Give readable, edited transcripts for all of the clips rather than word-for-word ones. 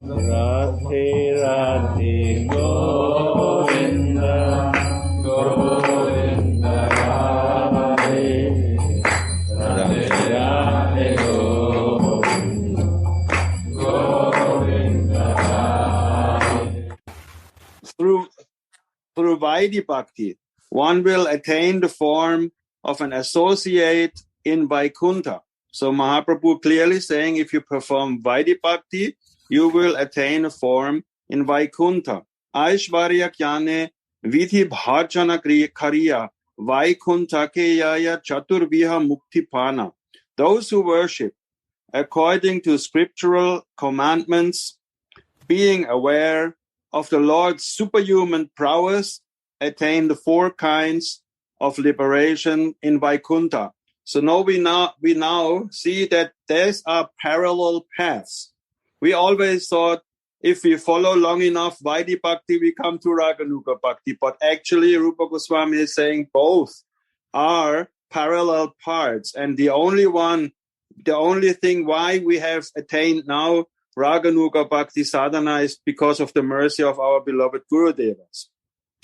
Radhe Radhe Govinda Govinda Radhe Radhe Radhe Govinda Govinda Radhe. Through Vaidhi Bhakti, one will attain the form of an associate in Vaikuntha. So Mahaprabhu clearly saying, if you perform Vaidhi Bhakti, you will attain a form in Vaikuntha. Aishvarya Kyane Vidhi Bhajana Kariya Vaikuntha Keyaya Chaturviha Muktipana. Those who worship according to scriptural commandments, being aware of the Lord's superhuman prowess, attain the 4 kinds of liberation in Vaikuntha. So now we now see that these are parallel paths. We always thought if we follow long enough Vaidhi Bhakti, we come to Raganuga Bhakti. But actually, Rupa Goswami is saying both are parallel parts. And the only thing why we have attained now Raganuga Bhakti sadhana is because of the mercy of our beloved Gurudevas.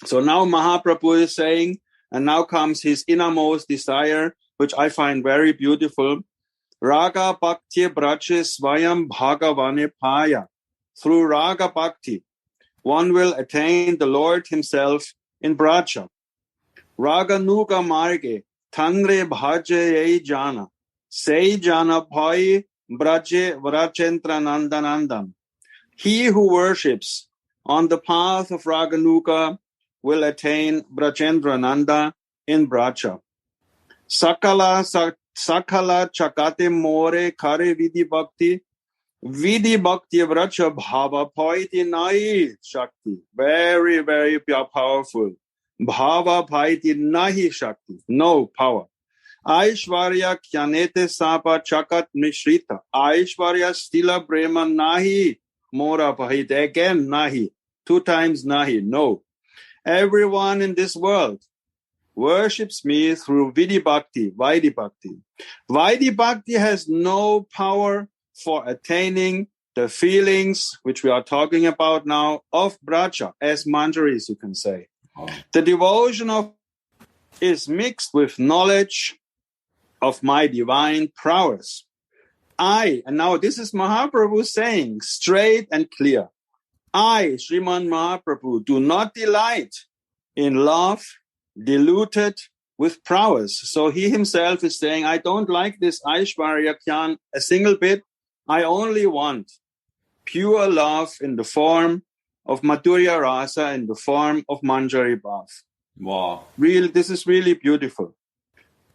So now Mahaprabhu is saying, and now comes his innermost desire, which I find very beautiful. Raga Bhakti Brache Svayam Bhagavane Paya. Through Raga Bhakti, one will attain the Lord himself in Bracha. Raganuga Marge Tangre Bhaje Ei Jana. Sei Jana Bhai Braje Vrachentra Nandanandam. He who worships on the path of Raganuga will attain Brachendra Nanda in Bracha. Sakala Chakate More Kare Vidhi Bhakti Vracha Bhava Paiti Nahi Shakti. Very, very powerful. Bhava Paiti Nahi Shakti. No power. Aishvarya Kyanete Sapa Chakat Mishrita. Aishvarya Stila Brahma Nahi Mora Pahita. Again Nahi. 2 times Nahi. No. Everyone in this world worships me through Vaidhi Bhakti. Vaidhi Bhakti has no power for attaining the feelings, which we are talking about now, of Bracha, as manjaris, you can say. The devotion is mixed with knowledge of my divine prowess. And now this is Mahaprabhu saying, straight and clear, I, Sriman Mahaprabhu, do not delight in love diluted with prowess. So he himself is saying, I don't like this Aishvarya Kyan a single bit. I only want pure love in the form of Madhurya Rasa, in the form of Manjari Bhav. Wow. This is really beautiful.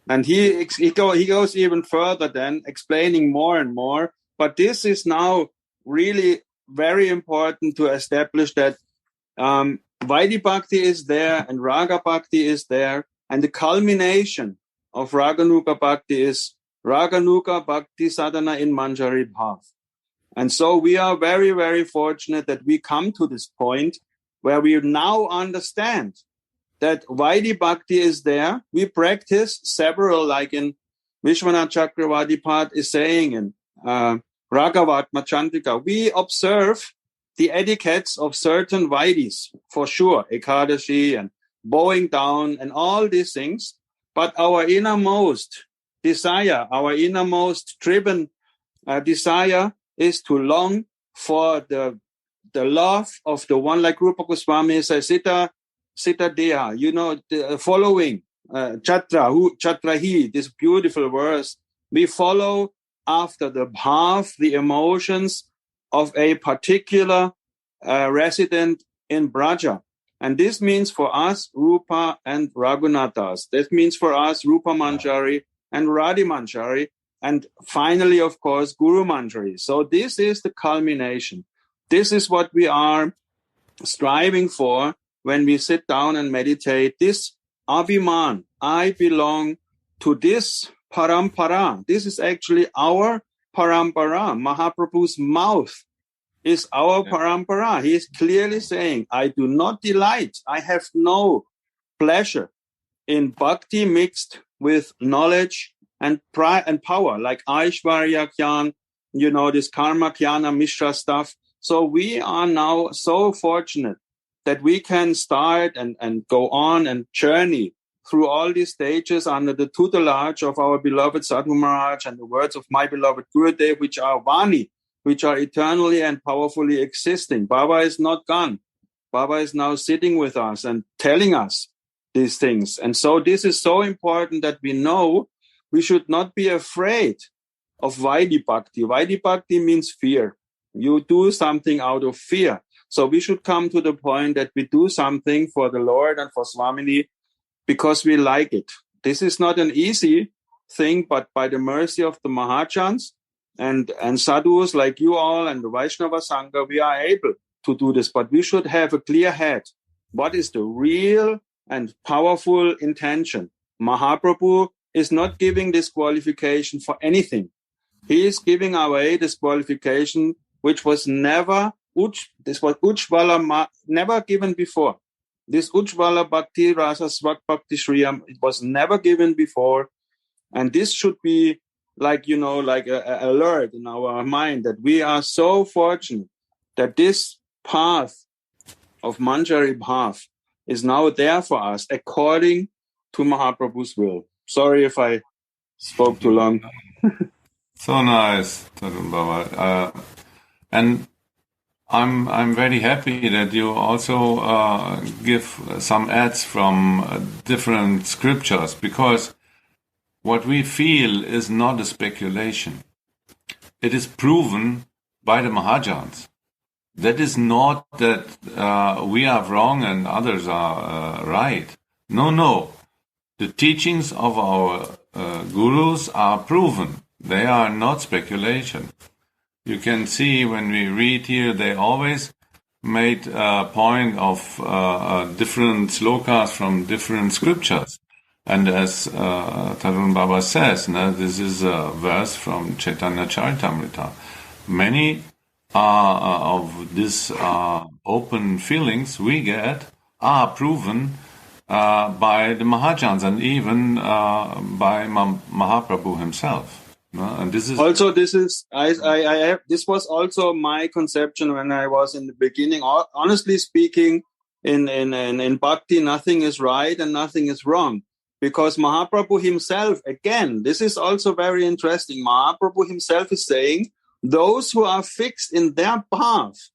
And he goes even further then, explaining more and more. But this is now really very important to establish that Vaidhi Bhakti is there and Raga Bhakti is there. And the culmination of Raganuga Bhakti is Raganuga Bhakti sadhana in Manjari Bhav. And so we are very, very fortunate that we come to this point where we now understand that Vaidhi Bhakti is there. We practice several, like in Vishwanath Chakravarti Pad is saying in Ragavatma Chandrika, we observe the etiquettes of certain Vaidhis, for sure, Ekadashi and bowing down and all these things. But our innermost desire, our innermost driven desire is to long for the love of the one, like Rupa Goswami says, Sita Deha, the following Chatrahi, this beautiful verse. We follow after the bhav, the emotions of a particular resident in Braja. And this means for us Rupa and Raghunathas. This means for us Rupa Manjari and Radhi Manjari. And finally, of course, Guru Manjari. So this is the culmination. This is what we are striving for when we sit down and meditate. This Abhiman, I belong to this parampara. This is actually our parampara. Mahaprabhu's mouth is our parampara. He is clearly saying, I do not delight. I have no pleasure in bhakti mixed with knowledge and pride and power, like Aishvarya Kyan, this karma Kyana Mishra stuff. So we are now so fortunate that we can start and go on and journey through all these stages under the tutelage of our beloved Sadhu Maharaj and the words of my beloved Gurudev, which are Vani, which are eternally and powerfully existing. Baba is not gone. Baba is now sitting with us and telling us these things. And so this is so important that we know we should not be afraid of Vaidhi Bhakti. Vaidhi Bhakti means fear. You do something out of fear. So we should come to the point that we do something for the Lord and for Swamini because we like it. This is not an easy thing, but by the mercy of the Mahajans and sadhus like you all and the Vaishnava Sangha, we are able to do this. But we should have a clear head. What is the real and powerful intention? Mahaprabhu is not giving this qualification for anything. He is giving away this qualification, which was never, this was Ujjvala, never given before. This Ujjvala Bhakti Rasa Svak Bhakti Shriyam, it was never given before. And this should be like, like a alert in our mind that we are so fortunate that this path of Manjari Bhav is now there for us according to Mahaprabhu's will. Sorry if I spoke too long. So nice, Tarun Baba. And I'm very happy that you also give some ads from different scriptures, because what we feel is not a speculation. It is proven by the Mahajans. That is not that we are wrong and others are right. No. The teachings of our gurus are proven. They are not speculation. You can see when we read here, they always made a point of different slokas from different scriptures. And as Tarun Baba says, this is a verse from Chaitanya Charitamrita. Many of these open feelings we get are proven by the Mahajans and even by Mahaprabhu himself. And this is also this was also my conception when I was in the beginning. Honestly speaking, in Bhakti, nothing is right and nothing is wrong, because Mahaprabhu himself, again, this is also very interesting. Mahaprabhu himself is saying, those who are fixed in their path,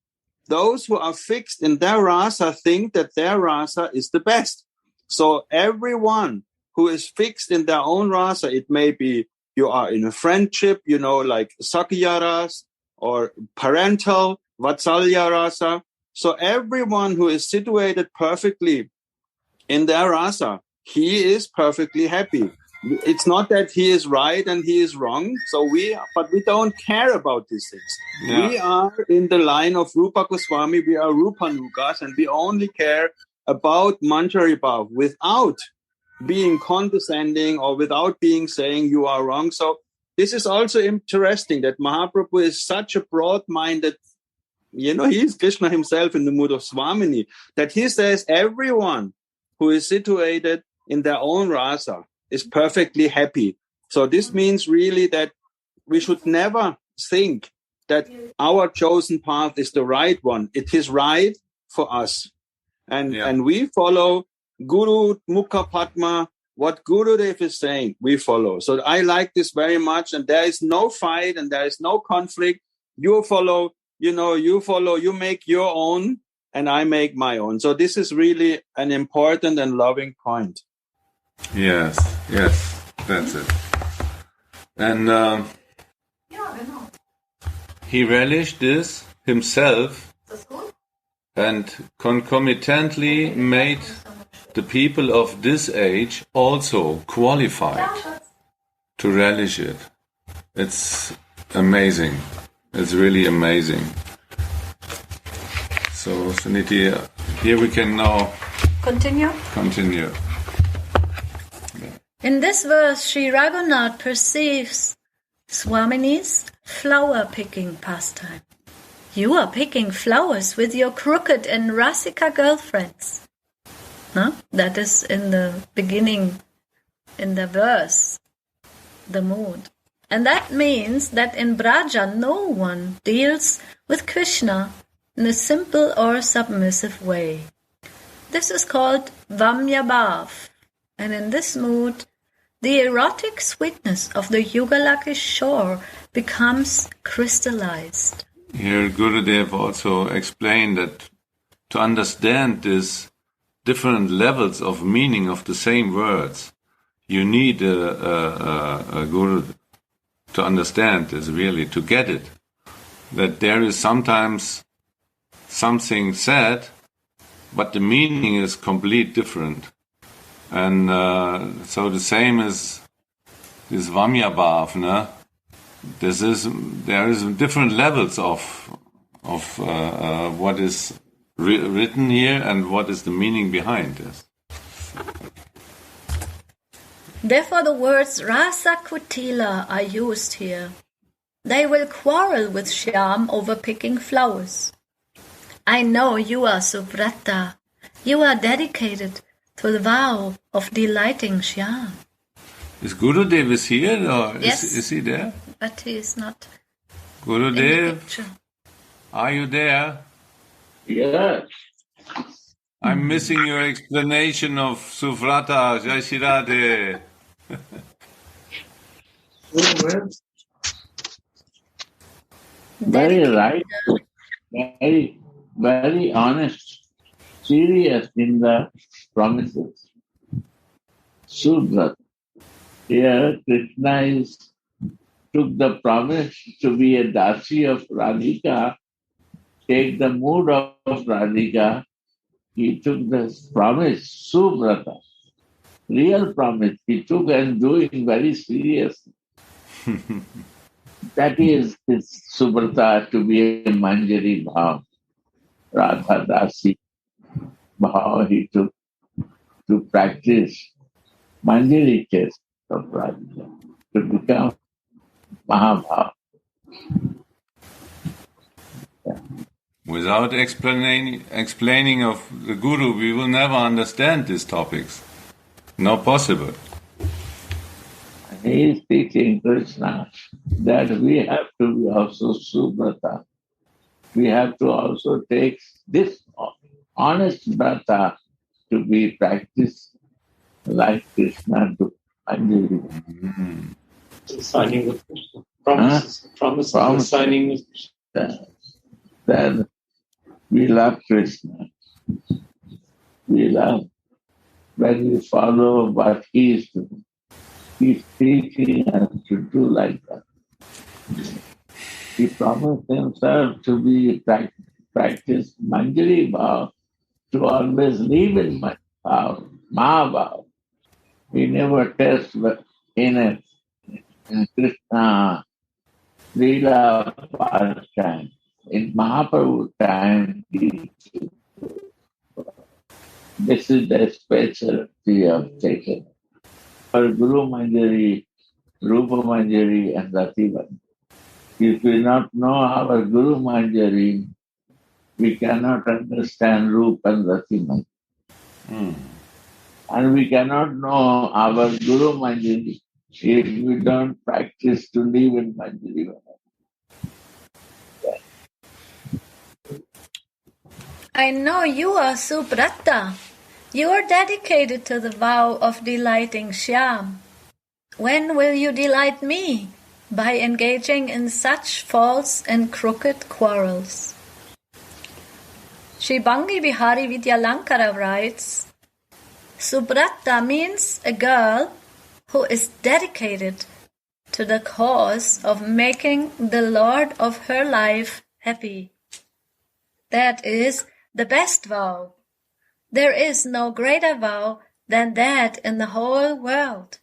those who are fixed in their rasa think that their rasa is the best. So everyone who is fixed in their own rasa, it may be you are in a friendship, like Sakya Rasa or parental, Vatsalya Rasa. So everyone who is situated perfectly in their rasa, he is perfectly happy. It's not that he is right and he is wrong. But we don't care about these things. Yeah. We are in the line of Rupa Goswami. We are Rupanugas, and we only care about Manjari Bhav without being condescending or without being saying you are wrong. So this is also interesting that Mahaprabhu is such a broad-minded, he is Krishna himself in the mood of Swamini, that he says everyone who is situated in their own rasa is perfectly happy. So this means really that we should never think that our chosen path is the right one. It is right for us. And we follow Guru Mukha Padma. What Gurudev is saying, we follow. So I like this very much. And there is no fight and there is no conflict. You follow, you make your own and I make my own. So this is really an important and loving point. Yes, that's it. And he relished this himself and concomitantly made the people of this age also qualified to relish it. It's amazing. It's really amazing. So, Suniti, here we can now continue. In this verse, Sri Raghunath perceives Swamini's flower-picking pastime. You are picking flowers with your crooked and Rasika girlfriends. Huh? That is in the beginning, in the verse, the mood. And that means that in Braja no one deals with Krishna in a simple or submissive way. This is called Vamyabhav, and in this mood, the erotic sweetness of the Yugalaki shore becomes crystallized. Here Gurudev also explained that to understand these different levels of meaning of the same words, you need a guru to understand this, really, to get it. That there is sometimes something said, but the meaning is completely different. And so the same as this Vamyabhav, ne? There is different levels of what is written here and what is the meaning behind this. Therefore the words Rasa Kutila are used here. They will quarrel with Shyam over picking flowers. I know you are Subrata. You are dedicated to the vow of delighting Shyam. Is Gurudev is here or Yes. is he there? But he is not in the Gurudev, picture. are you there? Yes. I'm missing your explanation of Suvrata, Jai Shri Radhe. Very right. Very, very honest. Serious in the promises. Subrat. Here Krishna took the promise to be a dasi of Radhika, take the mood of Radhika. He took this promise, Subrata, real promise. He took and doing very seriously. That is this Subrata, to be a Manjari Bhav, Radha Dasi Bhav. He took to practice Manjari test of Radhika, to become Mahabhav. Without explaining of the Guru, we will never understand these topics. Not possible. He is teaching Krishna that we have to be also Subrata. We have to also take this honest brata to be practiced like Krishna to Anjali. Signing with Krishna. Promises. Signing with Krishna. Then we love Krishna. We love when we follow what he is doing. He's teaching us to do like that. He promised himself to be practice Manjari Bhav, to always live in Bhav, Mahabhav. He never tests in Krishna Leela pastime. In Mahaprabhu time, this is the specialty of taking. For Guru Manjari, Rupa Manjari, and Rati Manjari. If we not know our Guru Manjari, we cannot understand Rupa and Rati Manjari. And we cannot know our Guru Manjari if we don't practice to live in Manjari. I know you are Subrata. You are dedicated to the vow of delighting Shyam. When will you delight me? By engaging in such false and crooked quarrels. Sri Bangi Bihari Vidyalankara writes, Subrata means a girl who is dedicated to the cause of making the Lord of her life happy. That is the best vow. There is no greater vow than that in the whole world.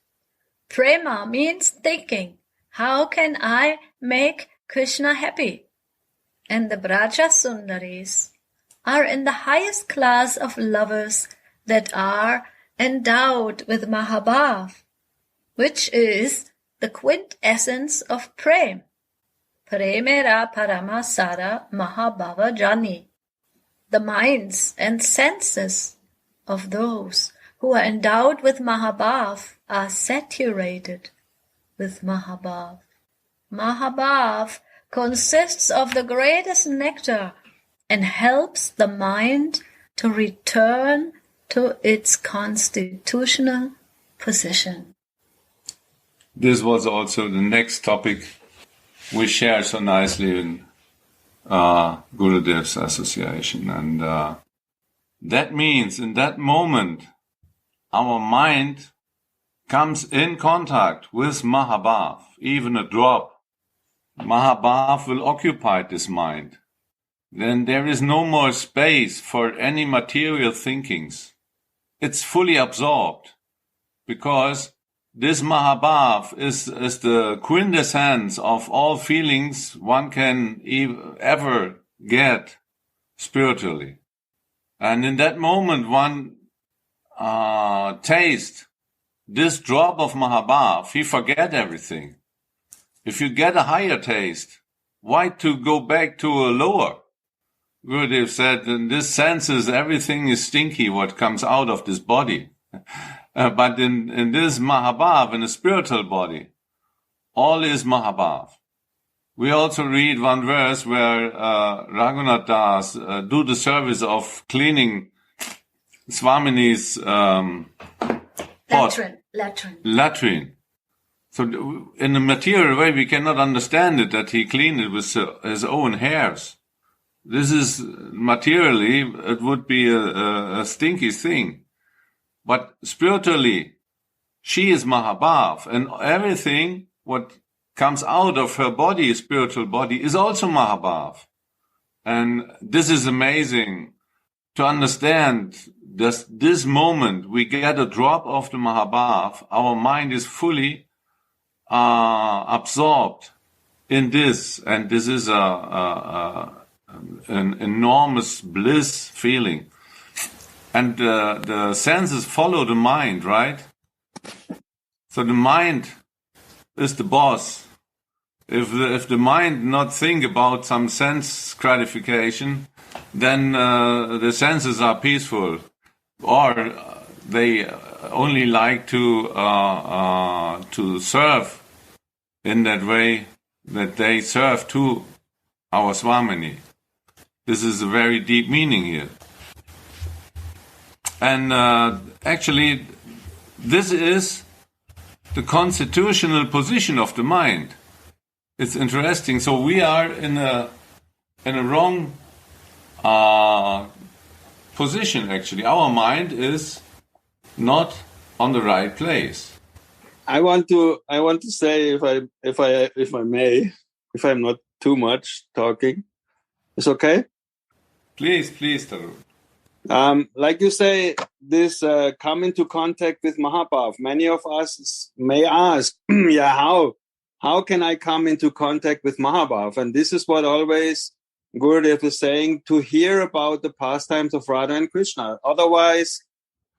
Prema means thinking, how can I make Krishna happy? And the Braja Sundaris are in the highest class of lovers that are endowed with Mahabhav, which is the quintessence of Prem. Premera Paramasara Mahabhava Jani. The minds and senses of those who are endowed with Mahabhav are saturated with Mahabhav. Mahabhav, consists of the greatest nectar and helps the mind to return to its constitutional position. This was also the next topic we share so nicely in Gurudev's association. And that means in that moment, our mind comes in contact with Mahabhav, even a drop. Mahabhav will occupy this mind. Then there is no more space for any material thinkings. It's fully absorbed because this Mahabhav is the quintessence of all feelings one can ever get spiritually. And in that moment, one tastes this drop of Mahabhav, he forget everything. If you get a higher taste, why to go back to a lower? Gurudev said, in this senses, everything is stinky, what comes out of this body. But in this Mahabhav, in a spiritual body, all is Mahabhav. We also read one verse where Raghunath Das do the service of cleaning Swamini's latrine. So in a material way, we cannot understand it that he cleaned it with his own hairs. This is materially, it would be a stinky thing. But spiritually, she is Mahabhav, and everything what comes out of her body, spiritual body, is also Mahabhav. And this is amazing to understand. This moment we get a drop of the Mahabhav, our mind is fully absorbed in this, and this is an enormous bliss feeling. And the senses follow the mind, right? So the mind is the boss. If the mind not think about some sense gratification, then the senses are peaceful, or they only like to serve in that way that they serve to our Swamini. This is a very deep meaning here. And actually, this is the constitutional position of the mind. It's interesting. So we are in a wrong position. Actually, our mind is not on the right place. I want to say, if I may, if I'm not too much talking, it's okay. Please, Tarun. Like you say, this come into contact with Mahabhav. Many of us may ask, how can I come into contact with Mahabhav? And this is what always Gurudev is saying, to hear about the pastimes of Radha and Krishna. Otherwise,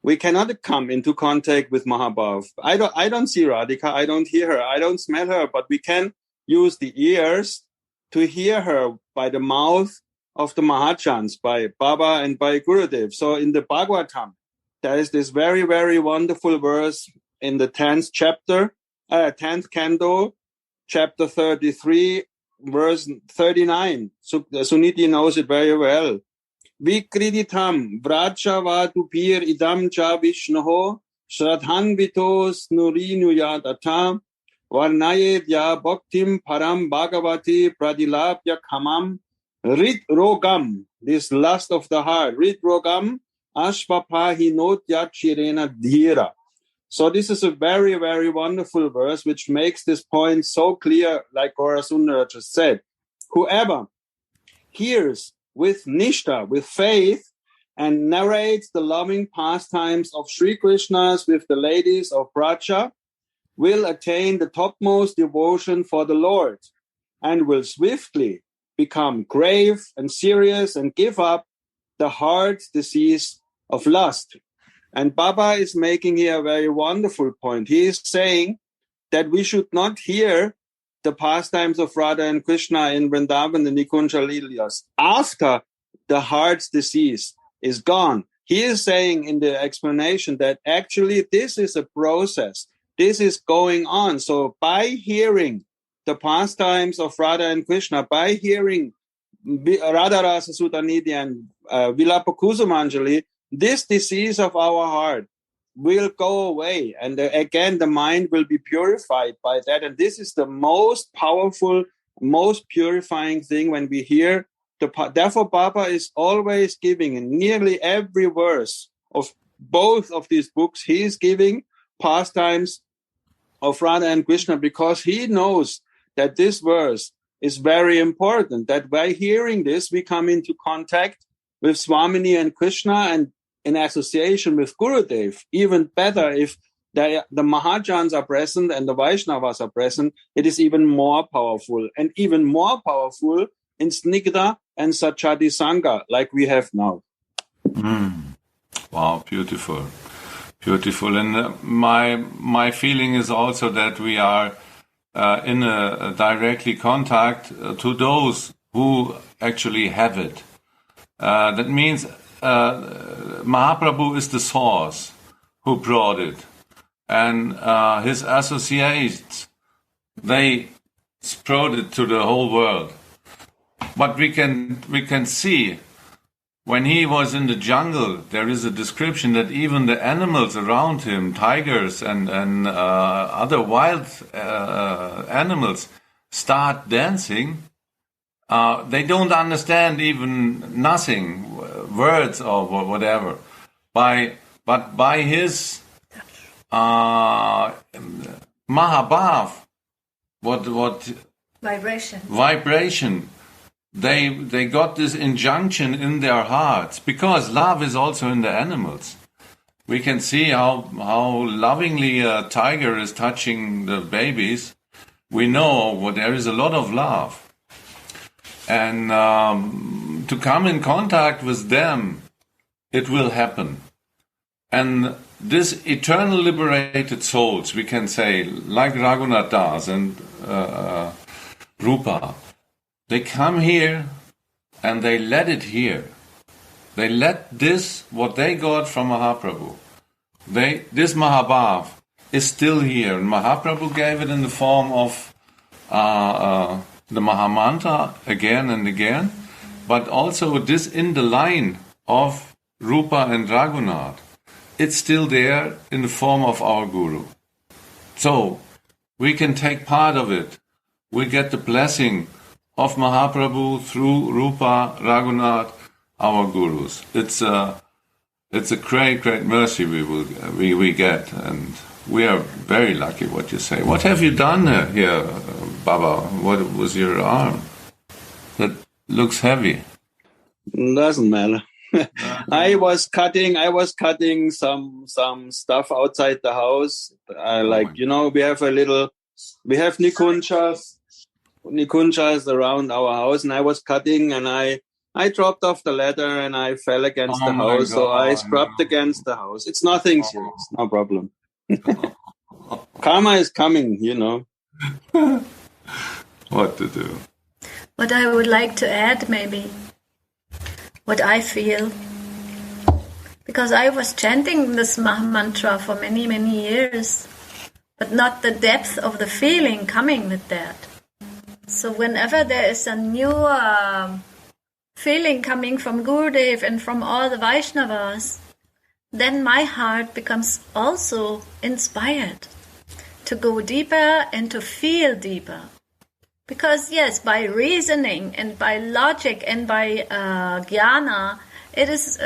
we cannot come into contact with Mahabhav. I don't see Radhika, I don't hear her, I don't smell her, but we can use the ears to hear her by the mouth of the Mahajans, by Baba and by Gurudev. So in the Bhagavatam, there is this very, very wonderful verse in the 10th canto, chapter 33, verse 39. Suniti knows it very well. Vikriditam vrachavadupir idam cha vishnoho shradhanvitos nurinuyad atam varnayed ya bhaktim param bhagavati pradilapya khamam rit rogam, this lust of the heart, rit rogam ashvapahinotya chirena dhira. So this is a very, very wonderful verse which makes this point so clear, like Gaurasundara just said. Whoever hears with nishta, with faith, and narrates the loving pastimes of Sri Krishna's with the ladies of Braja will attain the topmost devotion for the Lord and will swiftly become grave and serious and give up the heart disease of lust. And Baba is making here a very wonderful point. He is saying that we should not hear the pastimes of Radha and Krishna in Vrindavan, the Nikunja Lilas, after the heart's disease is gone. He is saying in the explanation that actually this is a process. This is going on. So by hearing the pastimes of Radha and Krishna, by hearing Radha Rasa Sutanidhi and Vilapa Kusumanjali, this disease of our heart will go away. And again, the mind will be purified by that. And this is the most powerful, most purifying thing when we hear. Therefore, Baba is always giving in nearly every verse of both of these books. He is giving pastimes of Radha and Krishna because he knows that this verse is very important, that by hearing this, we come into contact with Swamini and Krishna, and in association with Gurudev. Even better, if the Mahajans are present and the Vaishnavas are present, it is even more powerful, and even more powerful in Snigdha and Sachati Sangha, like we have now. Wow, beautiful. Beautiful. And my feeling is also that we are in a directly contact to those who actually have it. That means Mahaprabhu is the source who brought it. And his associates, they spread it to the whole world. But we can see when he was in the jungle, there is a description that even the animals around him, tigers and other wild animals, start dancing. They don't understand even nothing, words or whatever. But by his Mahabhav, what vibration, they got this injunction in their hearts, because love is also in the animals. We can see how lovingly a tiger is touching the babies. We know there is a lot of love. And to come in contact with them, it will happen. And this eternal liberated souls, we can say, like Raghunath Das and Rupa, they come here and they let it here. They let this, what they got from Mahaprabhu, this Mahabhav is still here. And Mahaprabhu gave it in the form of the Mahamantra again and again, but also this in the line of Rupa and Raghunath. It's still there in the form of our Guru. So we can take part of it. We get the blessing of Mahaprabhu through Rupa, Raghunath, our Gurus. It's a great mercy we get, and we are very lucky. What you say? What have you done here, Baba? What was your arm? That looks heavy. Doesn't matter. I was cutting some stuff outside the house. We have Nikunjas around our house, and I was cutting, and I dropped off the ladder and I fell against the house. So I scrubbed against the house. It's nothing serious, no problem. Karma is coming, What to do? What I would like to add, maybe, what I feel, because I was chanting this Mahamantra for many, many years, but not the depth of the feeling coming with that. So whenever there is a new feeling coming from Gurudev and from all the Vaishnavas, then my heart becomes also inspired to go deeper and to feel deeper. Because yes, by reasoning and by logic and by jnana, it is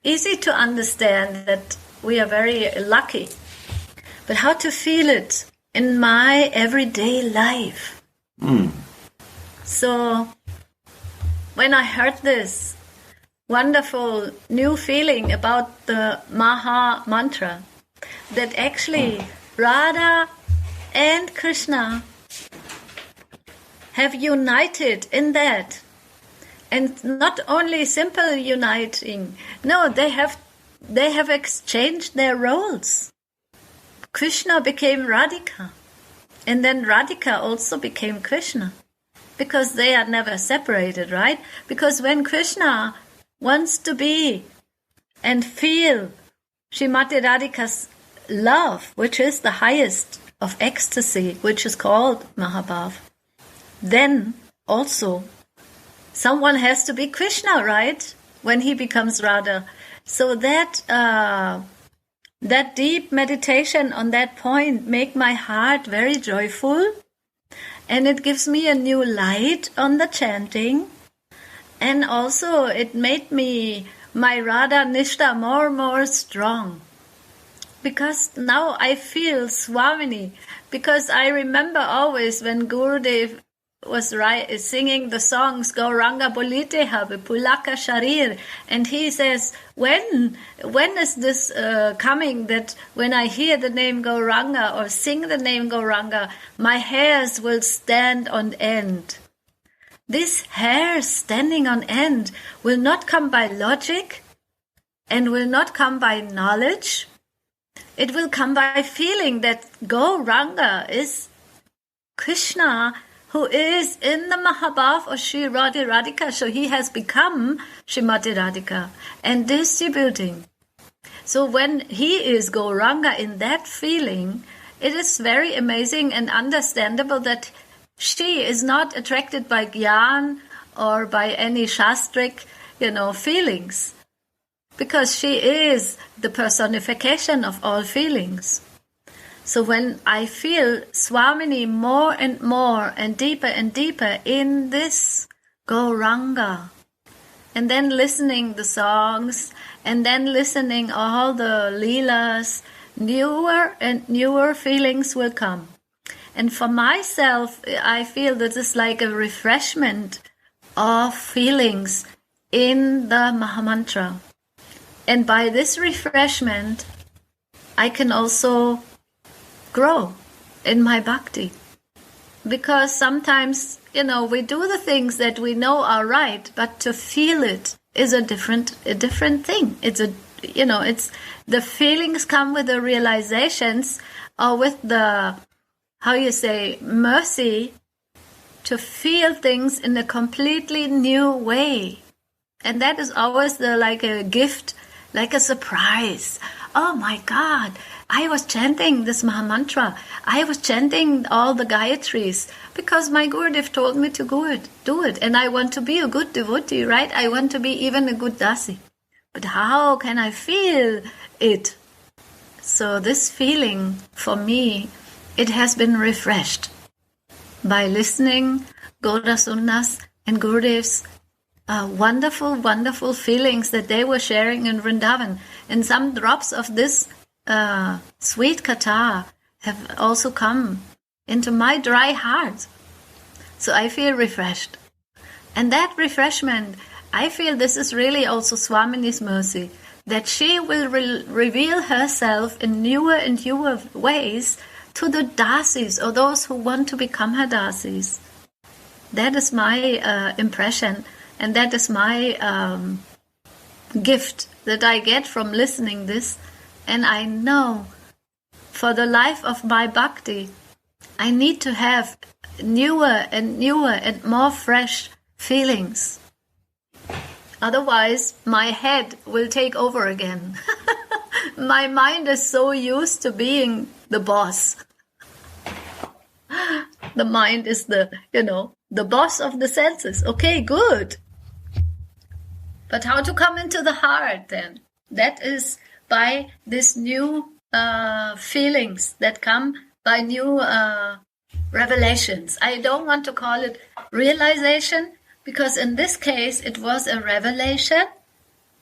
easy to understand that we are very lucky. But how to feel it in my everyday life? So when I heard this wonderful new feeling about the Maha Mantra, that actually Radha and Krishna have united in that, and not only simple uniting, no, they have exchanged their roles. Krishna became Radhika, and then Radhika also became Krishna, because they are never separated, right? Because when Krishna wants to be and feel Srimati Radhika's love, which is the highest of ecstasy, which is called Mahabhav, then also someone has to be Krishna, right? When he becomes Radha. So that deep meditation on that point make my heart very joyful, and it gives me a new light on the chanting, and also it made my Radha Nishta more strong, because now I feel Swamini, because I remember always when Gurudev was singing the songs Gauranga Bolite Have Pulaka Sharir, and he says, when is this coming, that when I hear the name Gauranga or sing the name Gauranga, my hairs will stand on end. This hair standing on end will not come by logic and will not come by knowledge. It will come by feeling that Gauranga is Krishna, who is in the Mahabhav of Sri Radhika. So he has become Srimati Radhika and distributing. So when he is Gauranga in that feeling, it is very amazing and understandable that she is not attracted by Gyan or by any shastric, feelings, because she is the personification of all feelings. So when I feel Swamini more and deeper in this Gauranga, and then listening the songs, and then listening all the leelas, newer and newer feelings will come. And for myself, I feel that it's like a refreshment of feelings in the Mahamantra. And by this refreshment, I can also grow in my bhakti. Because sometimes, we do the things that we know are right, but to feel it is a different thing. It's the feelings come with the realizations, or with the, mercy to feel things in a completely new way. And that is always like a gift, like a surprise. Oh my God, I was chanting this Mahamantra. I was chanting all the Gayatris because my Gurudev told me to do it. And I want to be a good devotee, right? I want to be even a good dasi. But how can I feel it? So this feeling, for me, it has been refreshed by listening Gaurasunnas and Gurudev's wonderful, wonderful feelings that they were sharing in Vrindavan. And some drops of this sweet katha have also come into my dry heart. So I feel refreshed. And that refreshment, I feel this is really also Swamini's mercy, that she will reveal herself in newer and newer ways to the dasis, or those who want to become her dasis. That is my impression, and that is my gift that I get from listening this. And I know for the life of my bhakti, I need to have newer and more fresh feelings. Otherwise, my head will take over again. My mind is so used to being the boss. The mind is the boss of the senses. Okay, good. But how to come into the heart then? That is by this new feelings that come by new revelations. I don't want to call it realization, because in this case it was a revelation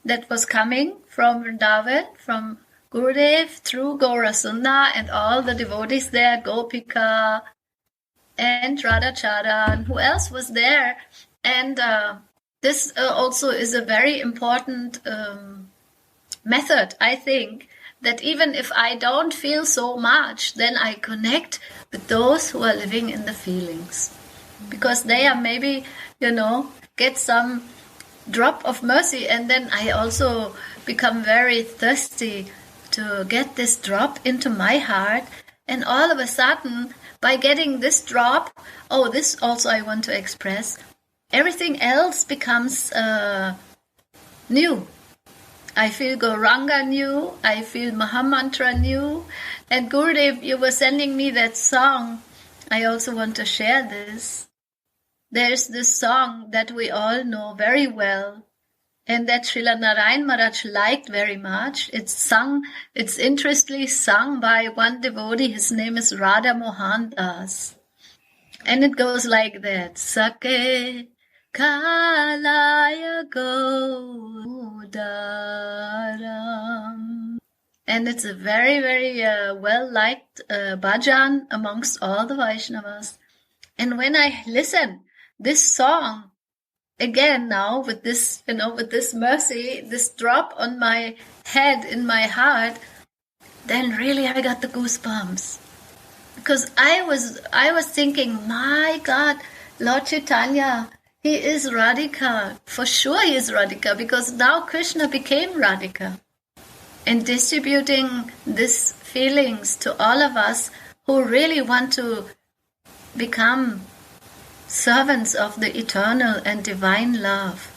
that was coming from Vrindavan, from Gurudev through Gaurasunna and all the devotees there, Gopika and Radhacharan, who else was there. And this also is a very important method, I think, that even if I don't feel so much, then I connect with those who are living in the feelings. Because they are maybe, get some drop of mercy, and then I also become very thirsty to get this drop into my heart. And all of a sudden, by getting this drop, this also I want to express, everything else becomes new. I feel Gauranga new, I feel Mahamantra new. And Gurudev, you were sending me that song. I also want to share this. there's this song that we all know very well, and that Srila Narayan Maharaj liked very much. It's interestingly sung by one devotee. His name is Radha Mohan Das. And it goes like that. Sake kalaya godaram. And it's a very, very well-liked bhajan amongst all the Vaishnavas. And when I listen this song, again now with this, with this mercy, this drop on my head, in my heart, then really I got the goosebumps. Because I was thinking, my God, Lord Chaitanya, he is Radhika. For sure he is Radhika, because now Krishna became Radhika. And distributing these feelings to all of us who really want to become servants of the eternal and divine love.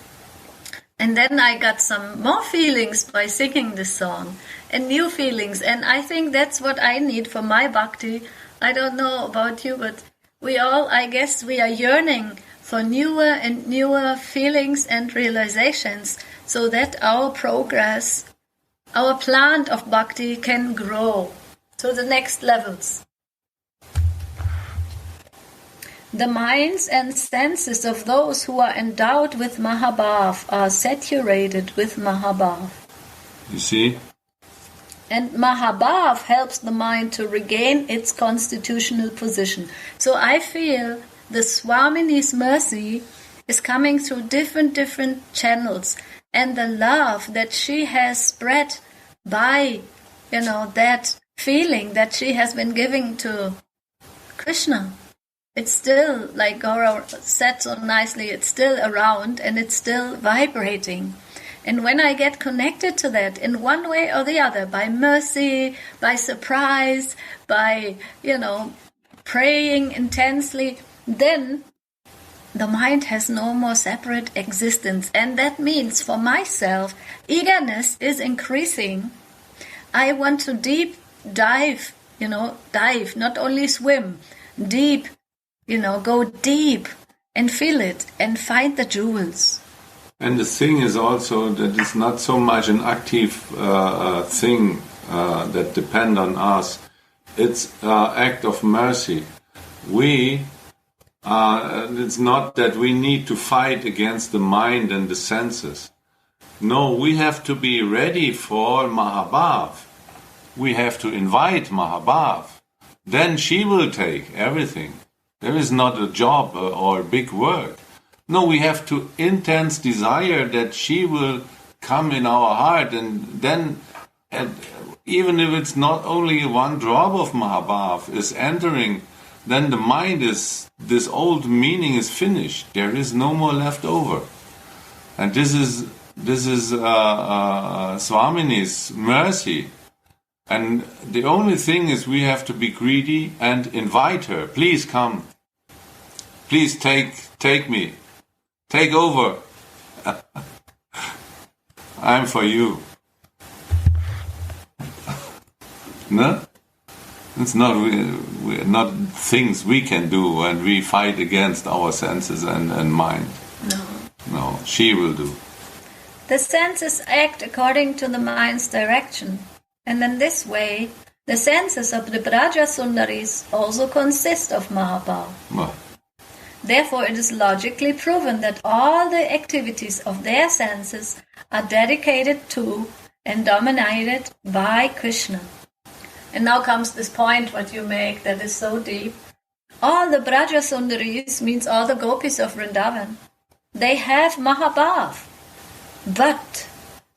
And then I got some more feelings by singing this song, and new feelings. And I think that's what I need for my bhakti. I don't know about you, but we all, I guess, we are yearning for newer and newer feelings and realizations so that our progress, our plant of bhakti can grow to the next levels. The minds and senses of those who are endowed with Mahabhav are saturated with Mahabhav. You see? And Mahabhav helps the mind to regain its constitutional position. So I feel the Swamini's mercy is coming through different channels. And the love that she has spread by, that feeling that she has been giving to Krishna. It's still, like Gaurav said so nicely, it's still around and it's still vibrating. And when I get connected to that in one way or the other, by mercy, by surprise, by, praying intensely, then the mind has no more separate existence. And that means for myself, eagerness is increasing. I want to deep dive, not only swim, deep, go deep and feel it and find the jewels. And the thing is also that it's not so much an active thing that depend on us. It's an act of mercy. It's not that we need to fight against the mind and the senses. No, we have to be ready for Mahabhav. We have to invite Mahabhav. Then she will take everything. There is not a job or big work. No, we have to intense desire that she will come in our heart, and then, even if it's not only one drop of Mahabhav is entering, then the mind this old meaning is finished. There is no more left over. And this is Swamini's mercy. And the only thing is we have to be greedy and invite her. Please come. Please take me. Take over. I'm for you. No? It's not things we can do and we fight against our senses and mind. No, she will do. The senses act according to the mind's direction. And in this way, the senses of the Braja Sundaris also consist of Mahabhav. Well. Therefore, it is logically proven that all the activities of their senses are dedicated to and dominated by Krishna. And now comes this point what you make that is so deep. All the Braja Sundaris means all the gopis of Vrindavan. They have Mahabhav. But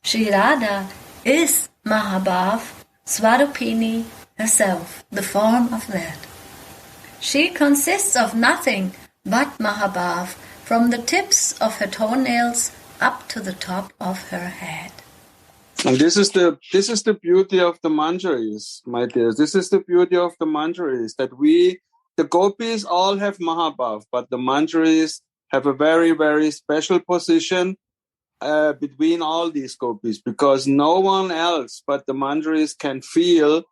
Shri Radha is Mahabhav, Swarupini herself, the form of that. She consists of nothing but Mahabhav, from the tips of her toenails up to the top of her head. And this is the beauty of the Manjaris, my dears. This is the beauty of the Manjaris, that the gopis all have Mahabhav, but the Manjaris have a very, very special position between all these gopis, because no one else but the Manjaris can feel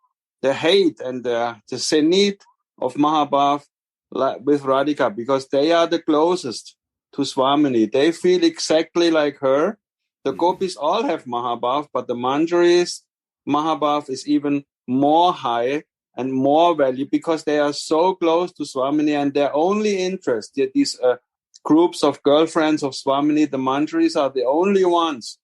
the hate and the zenith of Mahabhav with Radhika, because they are the closest to Swamini. They feel exactly like her. The gopis all have Mahabhav, but the Manjaris, Mahabhav is even more high and more value because they are so close to Swamini, and their only interest, yet these groups of girlfriends of Swamini, the Manjaris, are the only ones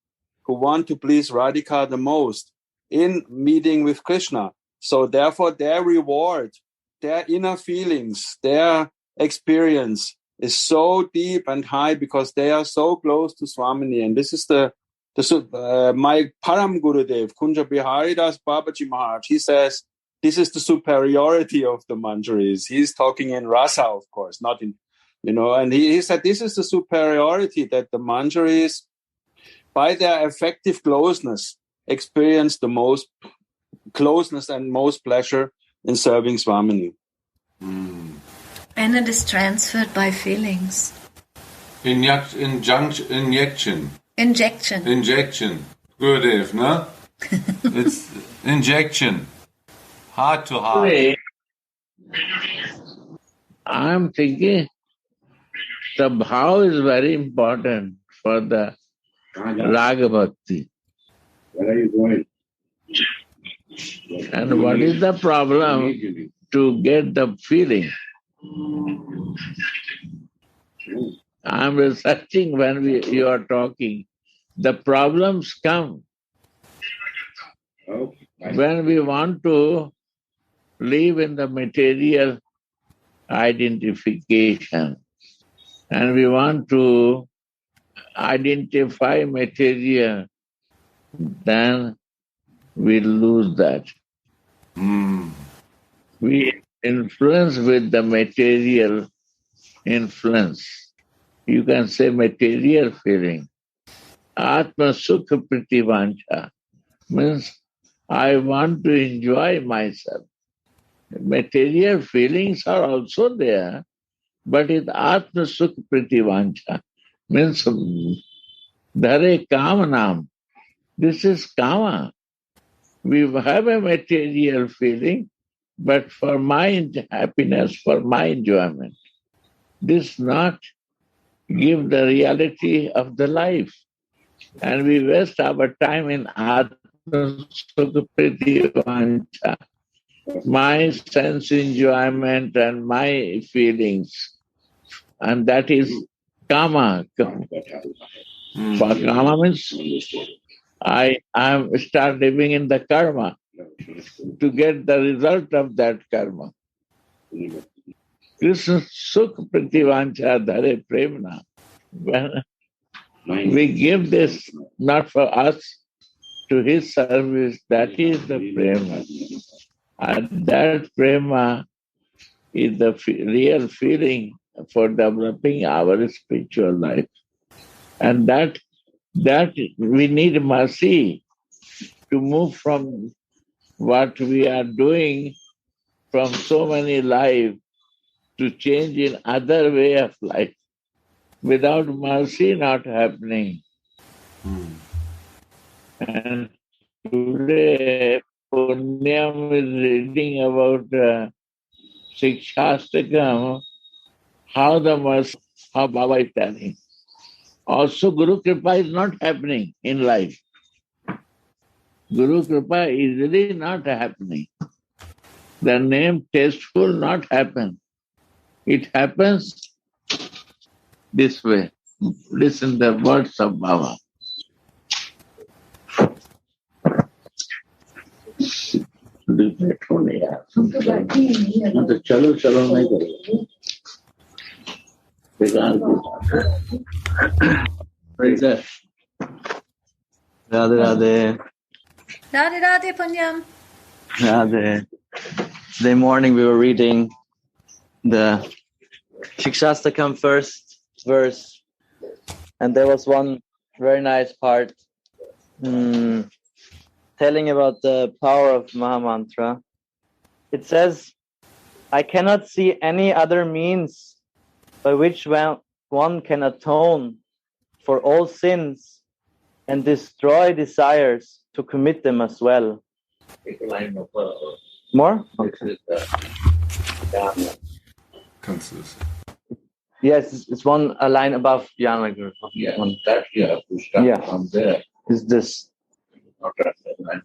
who want to please Radhika the most in meeting with Krishna. So therefore their reward, their inner feelings, their experience is so deep and high because they are so close to Swamini. And this is my Param Gurudev, Kunja Bihari Das Babaji Maharaj, he says, this is the superiority of the Manjaris. He's talking in rasa, of course, not in, and he said this is the superiority that the Manjaris, by their affective closeness, experience the most closeness and most pleasure in serving Swamini. And it is transferred by feelings. Injection. Gurudev, no? It's injection. Heart to heart. I'm thinking the bhav is very important for the Raga Bhakti. Where are you going? And what is the problem to get the feeling? I'm researching when you are talking. The problems come when we want to live in the material identification and we want to identify material, then we lose that. We influence with the material influence. You can say material feeling. Atma Sukha Priti Vancha means I want to enjoy myself. Material feelings are also there, but it's Atma Sukha Priti Vancha means Dhare Kamanam. This is Kama. We have a material feeling, but for my happiness, for my enjoyment. This not give the reality of the life. And we waste our time in Atma Sukha Priti Vancha. My sense enjoyment and my feelings. And that is Kama. Kama means I start living in the karma to get the result of that karma. Krishna Sukha Priti Vancha Dhare Premna. When we give this not for us, to his service, that is the prema. And that prema is the real feeling for developing our spiritual life. And that we need mercy to move from what we are doing from so many lives to change in other way of life. Without mercy, not happening. And today, Punyam is reading about Shikshastakam, how the mercy, how Baba is telling. Also, Guru Kripa is not happening in life. Guru Kripa is really not happening. The name tasteful not happen. It happens this way. Listen the words of Baba. चलो नहीं करेगा Radhe Radhe. Radhe Radhe Punyam. Radhe. Today morning we were reading the Shikshastakam first verse, and there was one very nice part telling about the power of Mahamantra. It says, I cannot see any other means by which one can atone for all sins and destroy desires to commit them as well. More? Kannst du das? Yes, it's a line above Jnana Guru. Yeah, that you have to start from there. Is this? Not at the line.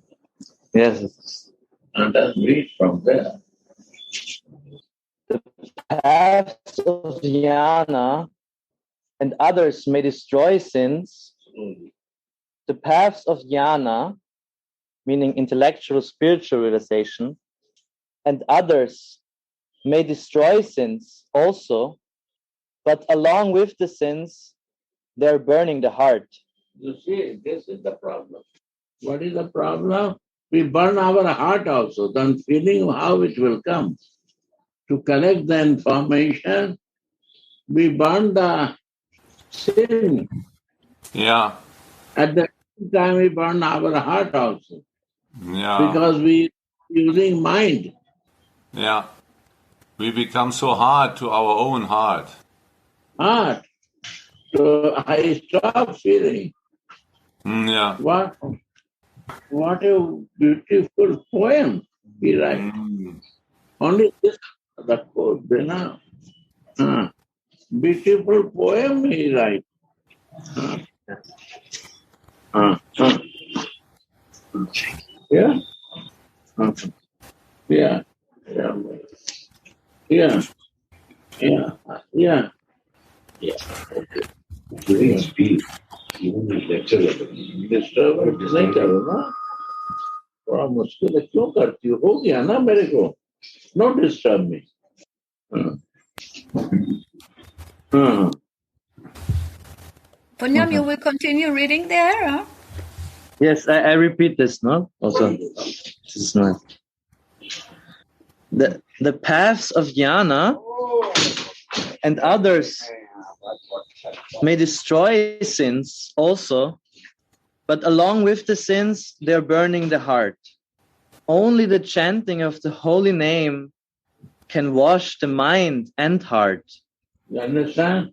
Yes. And then read from there. The paths of jnana and others may destroy sins. The paths of jnana, meaning intellectual spiritual realization, and others may destroy sins also, but along with the sins, they're burning the heart. You see, this is the problem. What is the problem? We burn our heart also, then feeling how it will come. To collect the information, we burn the sin. Yeah. At the same time, we burn our heart also. Yeah. Because we using mind. Yeah. We become so hard to our own heart. Heart. So I stop feeling. Yeah. What a beautiful poem he writes. Only this, the quote, beautiful poem he writes. Yeah? Yeah. Yeah. Yeah. Yeah. Yeah. Okay. During speech, even the lecture, Disturbance नहीं करो ना, थोड़ा मुश्किल है क्यों करती हो गया ना मेरे को, no disturb me. Punyam, you will continue reading there, huh? Yes, I repeat this, no? Also, this is nice. The paths of jnana and others may destroy sins also, but along with the sins, they're burning the heart. Only the chanting of the holy name can wash the mind and heart. You understand?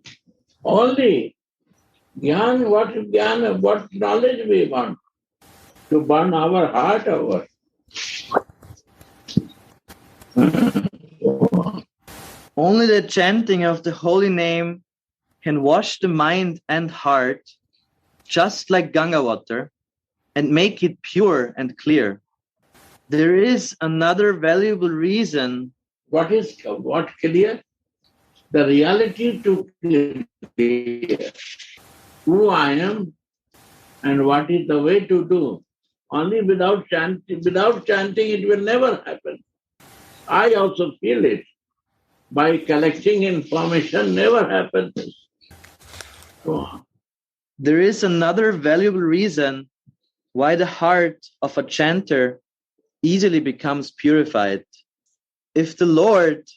Only Jnana, what knowledge we want to burn our heart over. Only the chanting of the holy name can wash the mind and heart, just like Ganga water, and make it pure and clear. There is another valuable reason. What clear? The reality to clear. Who I am and what is the way to do. Only without chanting it will never happen. I also feel it. By collecting information never happens. There is another valuable reason why the heart of a chanter easily becomes purified. If the Lord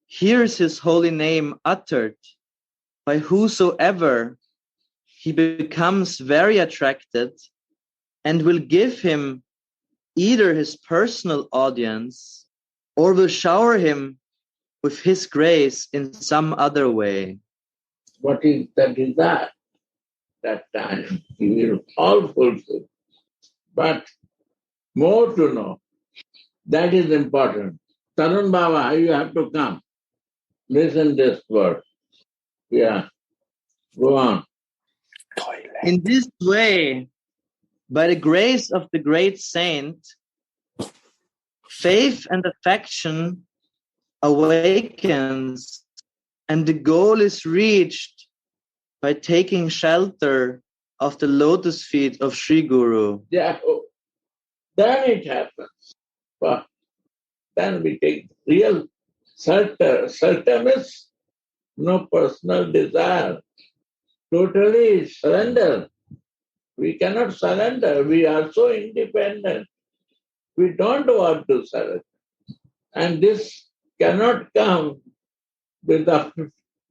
hears his holy name uttered by whosoever, he becomes very attracted and will give him either his personal audience or will shower him with his grace in some other way. What is the desire? That time he will all fulfill. But more to know, that is important. Tarun Baba, you have to come. Listen this word. Yeah. Go on. In this way, by the grace of the great saint, faith and affection awakens and the goal is reached by taking shelter of the lotus feet of Sri Guru. Yeah. Then it happens. But then we take real certainty, no personal desire. Totally surrender. We cannot surrender. We are so independent. We don't want to surrender. And this cannot come without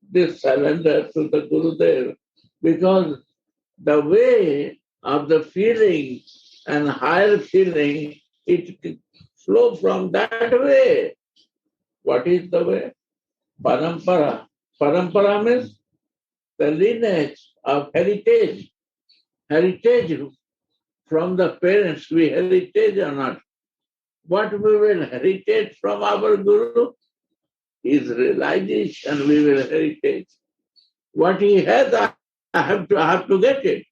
this surrender to the Gurudev, because the way of the feeling and higher feeling, it flows from that way. What is the way? Parampara. Parampara means the lineage of heritage. Heritage from the parents, we heritage or not. What we will heritage from our Guru? his realization, we will heritage. What he has, I have to get it.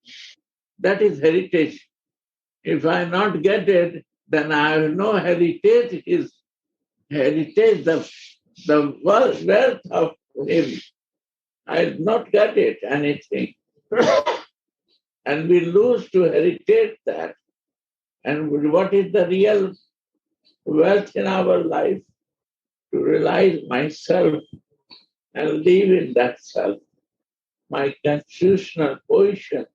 That is heritage. If I not get it, then I have no heritage. His heritage, the wealth of him. I did not get it, anything. And we lose to heritage that. And what is the real wealth in our life? To realize myself and live in that self. My constitutional position.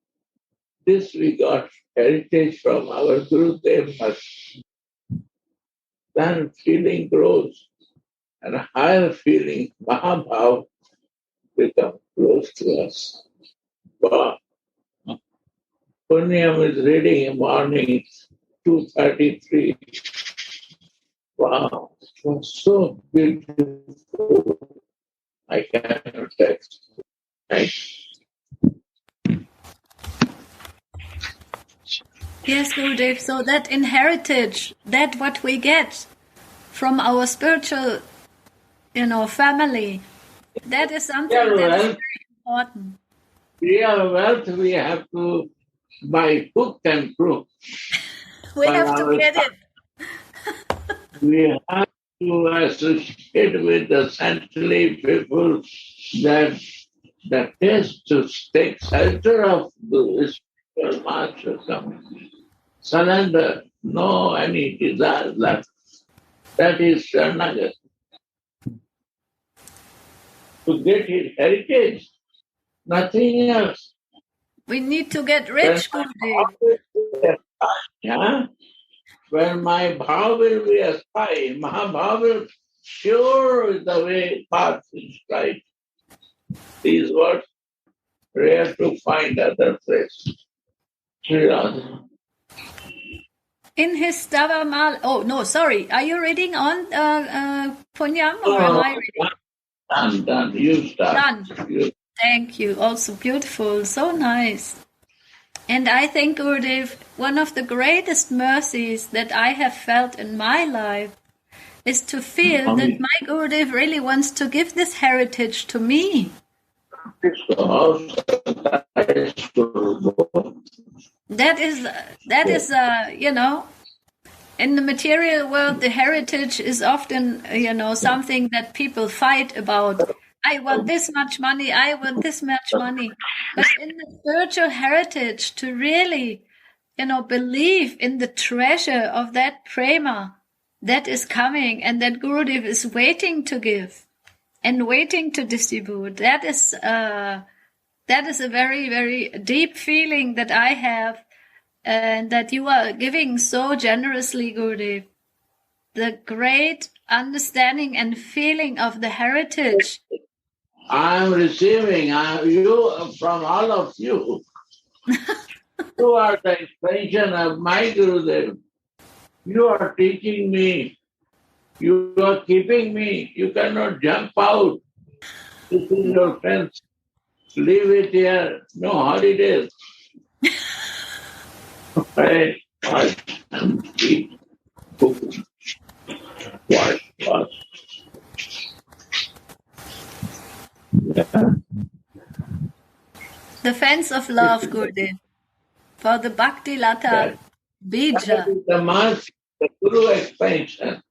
This we got heritage from our Guru Devas. Then feeling grows, and a higher feeling, Mahabhav, become close to us. Wow. Punyam is reading in morning 2:33. Wow, it was so beautiful. I cannot text. Right? Yes, Gurudev. So that inheritance, that what we get from our spiritual, family, that is something that is very important. Real wealth we have to by hook and crook. We have to get it. We have to associate with the saintly people that the taste to take shelter of the spiritual master coming. Surrender, no any desire left. That is Sharanagat. To get his heritage, nothing else. We need to get rich, Gurudev. Yeah? When my bhav will be aspired, Mahabhav will sure the way path is right. These words rare to find other place. In his Stavamal, are you reading on Punyam or am I reading? Done. You start. Done. Thank you. Also beautiful. So nice. And I think, Gurudev, one of the greatest mercies that I have felt in my life is to feel that my Gurudev really wants to give this heritage to me. That is, in the material world, the heritage is often, something that people fight about. I want this much money, I want this much money. But in the spiritual heritage, to really, believe in the treasure of that prema that is coming and that Gurudev is waiting to give and waiting to distribute, that is a very, very deep feeling that I have and that you are giving so generously, Gurudev. The great understanding and feeling of the heritage. I am receiving you from all of you. You are the extension of my Gurudev. You are teaching me. You are keeping me. You cannot jump out. This is your fence. Leave it here. No holidays. Right. What? Yeah. The fence of love, Gurudev, for the Bhakti Lata Bija. The mask, the Guru expansion.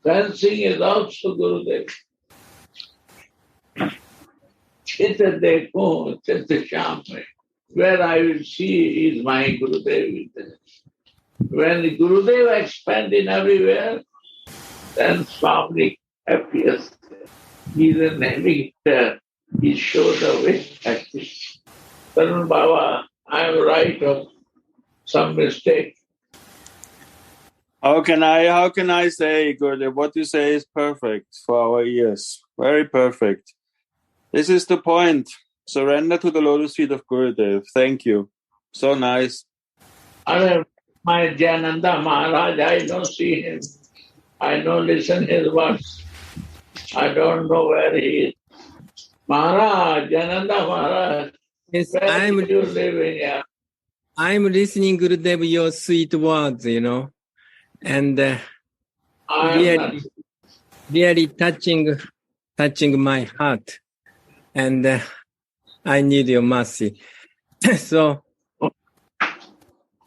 Fencing is also Gurudev. Chitra dekho, chitra shamre. Where I will see is my Gurudev. When the Gurudev expanding everywhere, then Swami appears. He is a navigator. He showed the way at this. Tarun Baba, I am right of some mistake. How can I say, Gurudev, what you say is perfect for our ears. Very perfect. This is the point. Surrender to the lotus feet of Gurudev. Thank you. So nice. My Jananda Maharaj, I don't see him. I don't listen his words. I don't know where he is. Maharaj, Jananda Maharaj. Yes, where I'm you living here? I'm listening, Gurudev, your sweet words, and really touching touching my heart. And I need your mercy. So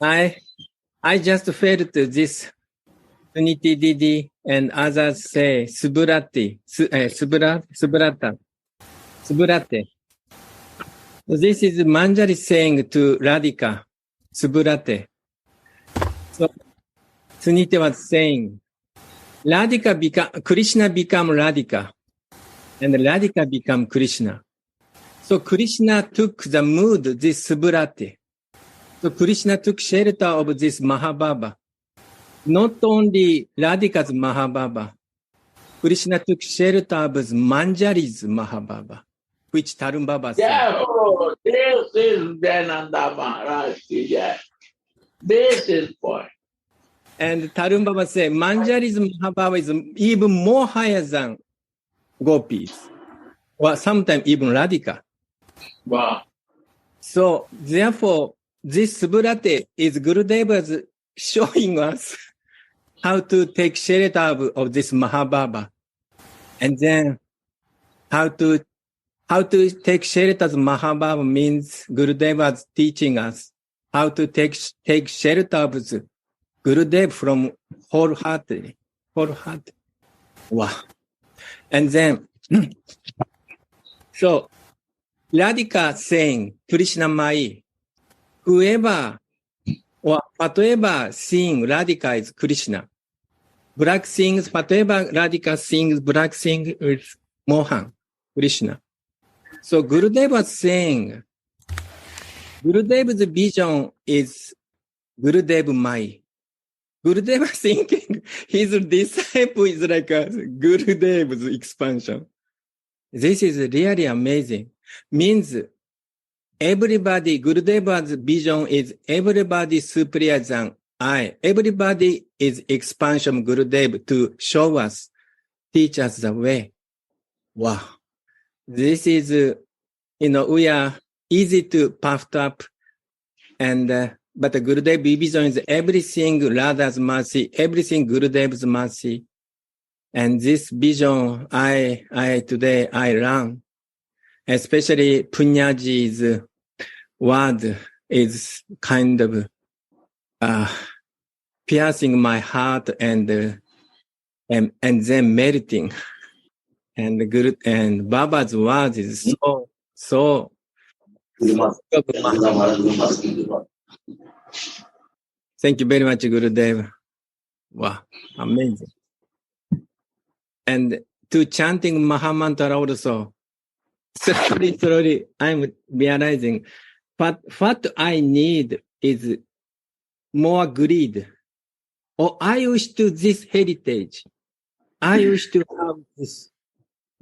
I just felt this Suniti Didi and others say Subrate. So this is Manjari saying to Radhika, Subrate. So Suniti was saying, Krishna become Radhika, and Radhika become Krishna. So Krishna took the mood, this Subrate. So Krishna took shelter of this Mahababa. Not only Radhika's Mahababa, Krishna took shelter of Manjari's Mahababa, which Tarun Baba said. Yeah, oh, this is Dayananda Maharaj. Yeah. This is point. And Tarun Baba said, Manjari's Mahababa is even more higher than Gopis, or sometimes even Radhika. Wow. So, therefore, this Subrate is Gurudeva's showing us how to take shelter of this Mahababa. And then how to take shelter of Mahababa means Gurudeva is teaching us how to take shelter of Gurudev from wholeheartedly. Wow. And then, so, Radhika saying, Krishna Mai, whoever or whatever sing Radhika is Krishna. Black sings, whatever Radhika sings, black sing is Mohan, Krishna. So Gurudev was saying, Gurudev's vision is Gurudev Mai. Gurudev was thinking his disciple is like a Gurudev's expansion. This is really amazing. Means everybody, Gurudeva's vision is everybody superior than I. Everybody is expansion of Gurudev to show us, teach us the way. Wow. This is, we are easy to puffed up and, but the Gurudev vision is everything Radha's mercy, everything Gurudev's mercy. And this vision, today I learn. Especially Punyaji's word is kind of piercing my heart and then melting. And Guru and Baba's word is so. Thank you very much, Gurudev. Wow, amazing. And to chanting Mahamantra also. Slowly, I'm realizing, but what I need is more greed. Or I wish to this heritage. I wish to have this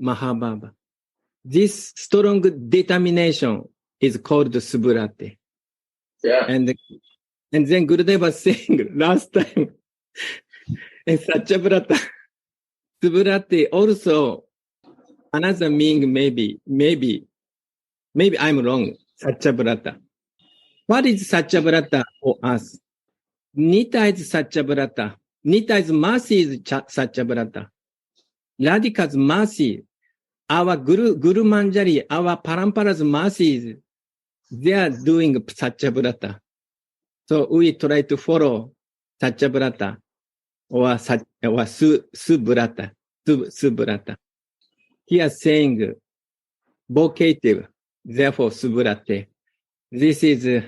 Mahababa. This strong determination is called Subrate. Yeah. And then Gurudev was saying last time, in Satyavrata, Subrate also, another meaning maybe I'm wrong, Satyavrata. What is Satyavrata for us? Nita is Satyavrata. Nita's mercy is Satyavrata. Radhika's mercy, our Guru Manjari, our Parampara's mercy, they are doing Satyavrata. So we try to follow Satyavrata or Subrata. Here saying vocative, therefore Subrate. This is,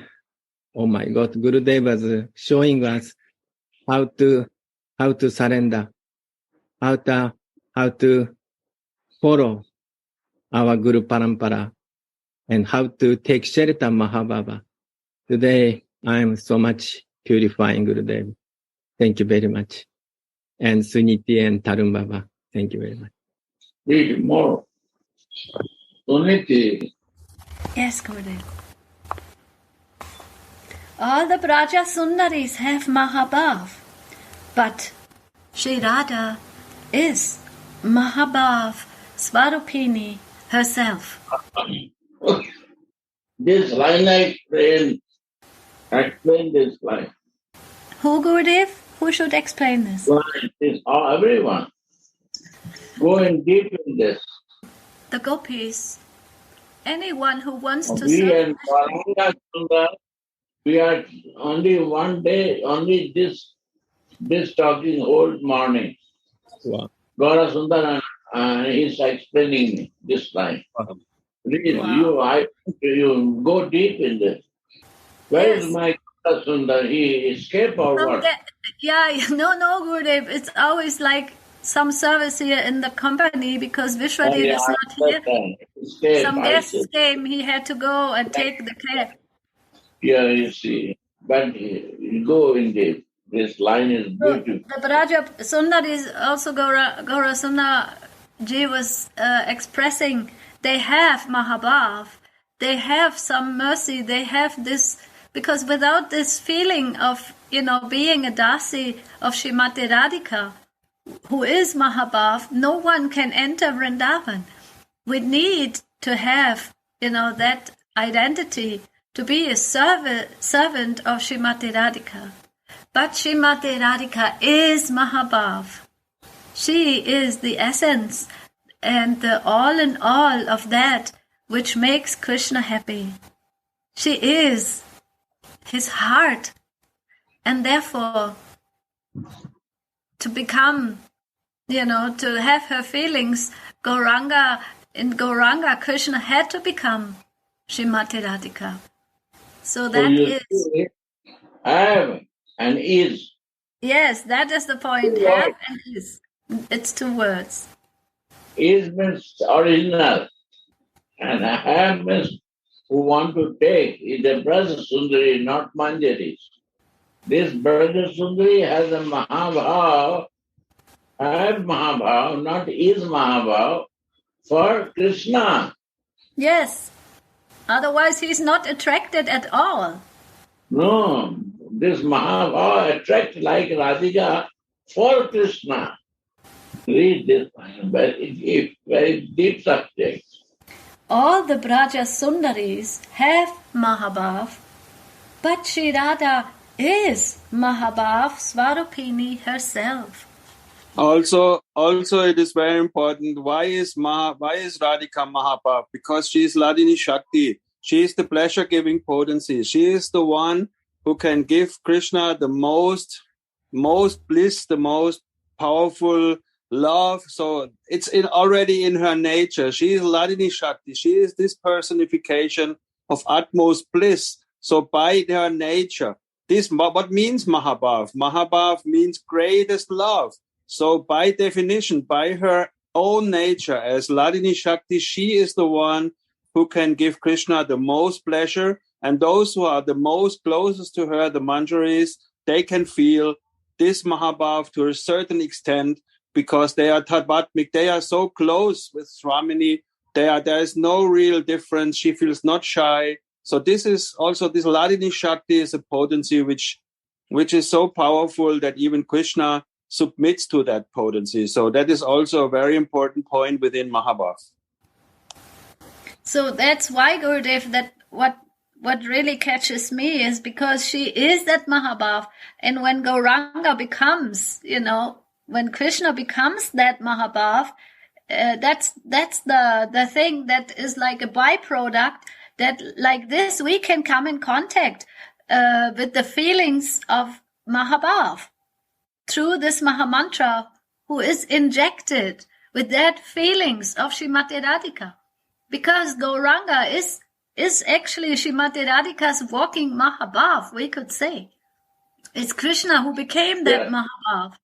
oh my God, Gurudev was showing us how to surrender, how to follow our Guru Parampara, and how to take shelter Mahababa. Today, I am so much purifying Gurudev. Thank you very much. And Suniti and Tarun Baba, thank you very much. Read more. Suniti. Yes, Gurudev. All the Braja Sundaris have Mahabhav, but Shri Radha is Mahabhav Svarupini herself. This line I explain this line. Who, Gurudev? Who should explain this? Line is everyone. Go in deep in this. the gopis, anyone who wants to We serve and Gauranga Sundar, we are only one day, only this talking old morning. Wow. Gaura Sundar is explaining me this time. Please, Wow. you go deep in this. Where is Yes. my Gaura Sundar? He escaped or what? No, Gurudev. It's always like some service here in the company because Vishwadev is not here. Escape, Some I guests said. came. He had to go and take the care. Yeah, you see. But you go in deep. This line is So beautiful. the Braja Sundar is also Gaura Sundar Ji was expressing. They have Mahabhav. They have some mercy. They have this because without this feeling of being a dasi of Srimati Radhika, who is Mahabhav, no one can enter Vrindavan. We need to have, that identity to be a servant of Srimati Radhika. But Srimati Radhika is Mahabhav. She is the essence and the all in all of that which makes Krishna happy. She is his heart. And therefore, to become, to have her feelings, in Gauranga, Krishna had to become Srimati Radhika. So that is... Have and is. Yes, that is the point. Have and is. It's 2 words. Is means original. And have means who want to take is a Braja Sundari, not Manjaris. This Braja Sundari has a Mahabhav, have Mahabhav, not is Mahabhav, for Krishna. Yes. Otherwise, he's not attracted at all. No, this Mahabhav attracts like Radhika for Krishna. Read this very deep subject. All the Braja Sundaris have Mahabhav, but Shri Radha is Mahabhav Swarupini herself. Also, it is very important. Why is Radhika Mahabhav? Because she is Ladini Shakti. She is the pleasure-giving potency. She is the one who can give Krishna the most bliss, the most powerful love. So it's already in her nature. She is Ladini Shakti. She is this personification of utmost bliss. So by her nature, what means Mahabhav? Mahabhav means greatest love. So by definition, by her own nature as Ladini Shakti, she is the one who can give Krishna the most pleasure. And those who are the most closest to her, the Manjaris, they can feel this Mahabhav to a certain extent because they are Tadvatmik. They are so close with Swamini. There is no real difference. She feels not shy. So this is also, this Ladini Shakti is a potency which is so powerful that even Krishna submits to that potency. So that is also a very important point within Mahabhav. So that's why, Gurudev, that what really catches me is because she is that Mahabhav. And when Gauranga becomes, when Krishna becomes that Mahabhav, that's the thing that is like a byproduct that like this we can come in contact with the feelings of Mahabhav through this Mahamantra who is injected with that feelings of Srimati Radhika. Because Gauranga is actually Srimati Radhika's walking Mahabhav, we could say. It's Krishna who became that Mahabhav.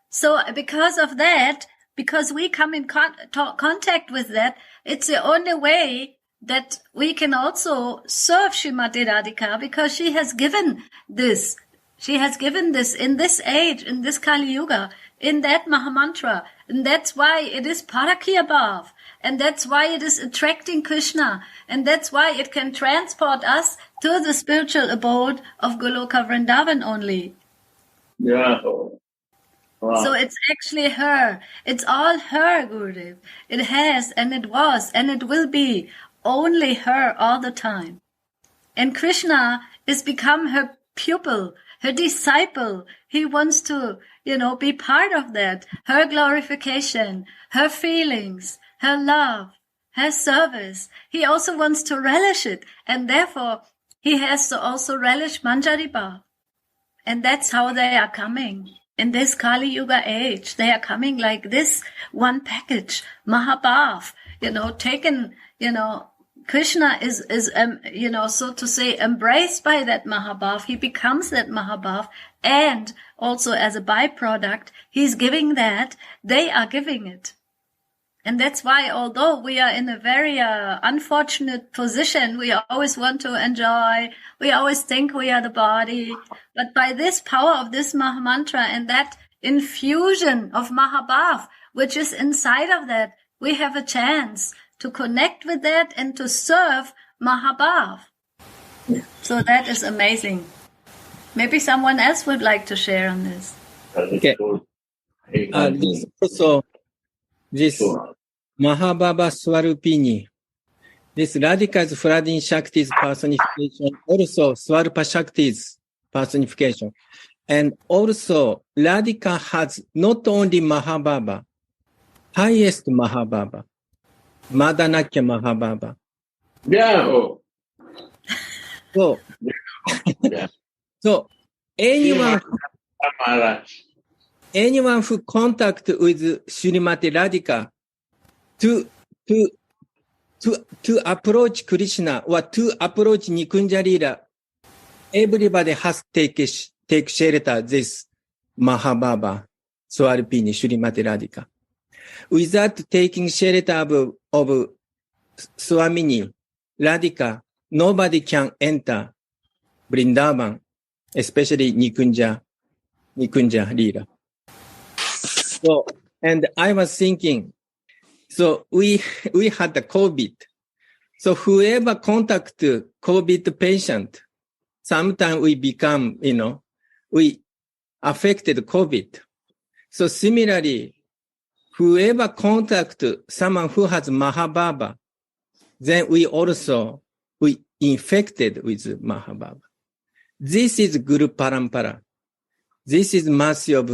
So because of that, because we come in contact with that, it's the only way that we can also serve Srimati Radhika because she has given this. She has given this in this age, in this Kali Yuga, in that Mahamantra. And that's why it is Parakya Bhav. And that's why it is attracting Krishna. And that's why it can transport us to the spiritual abode of Goloka Vrindavan only. Yeah. Wow. So it's actually her. It's all her, Gurudev. It has, and it was, and it will be only her all the time. And Krishna is become her pupil, her disciple. He wants to, be part of that. Her glorification, her feelings, her love, has service, he also wants to relish it. And therefore, he has to also relish Manjari Bhav. And that's how they are coming. In this Kali Yuga age, they are coming like this one package, Mahabhav, taken, Krishna is so to say, embraced by that Mahabhav. He becomes that Mahabhav. And also as a byproduct, he's giving that. They are giving it. And that's why, although we are in a very unfortunate position, we always want to enjoy, we always think we are the body. But by this power of this Mahamantra and that infusion of Mahabhav, which is inside of that, we have a chance to connect with that and to serve Mahabhav. So that is amazing. Maybe someone else would like to share on this. Okay. This Mahabhava Swarupini, this Radhika's flooding Shakti's personification, also Swarupa Shakti's personification. And also Radhika has not only Mahabhava, highest Mahabhava, Madanakya Mahabhava. Yeah. So anyone who contact with Srimati Radhika to approach Krishna or to approach Nikunjalila, everybody has to take shelter this Mahabhava Swarupini Srimati Radhika. Without taking shelter of Swamini Radhika, nobody can enter Vrindavan, especially Nikunja Lila. So, and I was thinking, so we had the COVID. So whoever contact COVID patient, sometimes we become, we affected COVID. So similarly, whoever contact someone who has Mahabhava, then we infected with Mahabhava. This is Guru Parampara. This is mercy of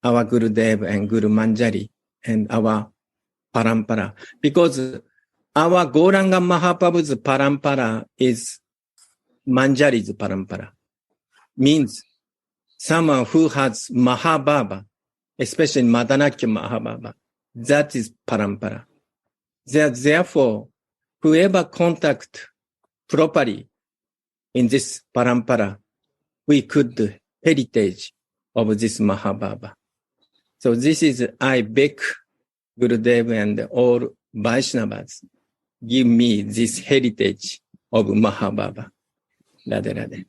our Gurudev and Guru Manjari and our Parampara. Because our Gauranga Mahaprabhu's Parampara is Manjari's Parampara. Means someone who has Mahabhava, especially Madanakya Mahabhava. That is Parampara. Therefore, whoever contact properly in this Parampara, we could heritage of this Mahabhava. So this is, I beg Gurudev and all Vaishnavas, give me this heritage of Mahabhava. Radhe Radhe.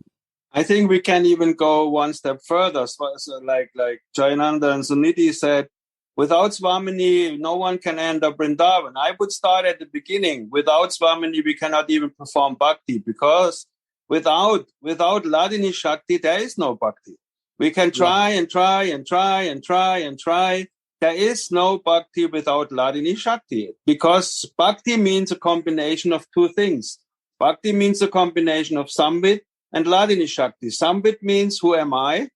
I think we can even go one step further. So like Jayananda and Suniti said, without Swamini, no one can enter Vrindavan. I would start at the beginning. Without Swamini, we cannot even perform Bhakti, because without Ladini Shakti, there is no Bhakti. We can try and try and try and try and try. There is no Bhakti without Ladini Shakti, because Bhakti means a combination of two things. Bhakti means a combination of Sambit and Ladini Shakti. Sambit means, who am I?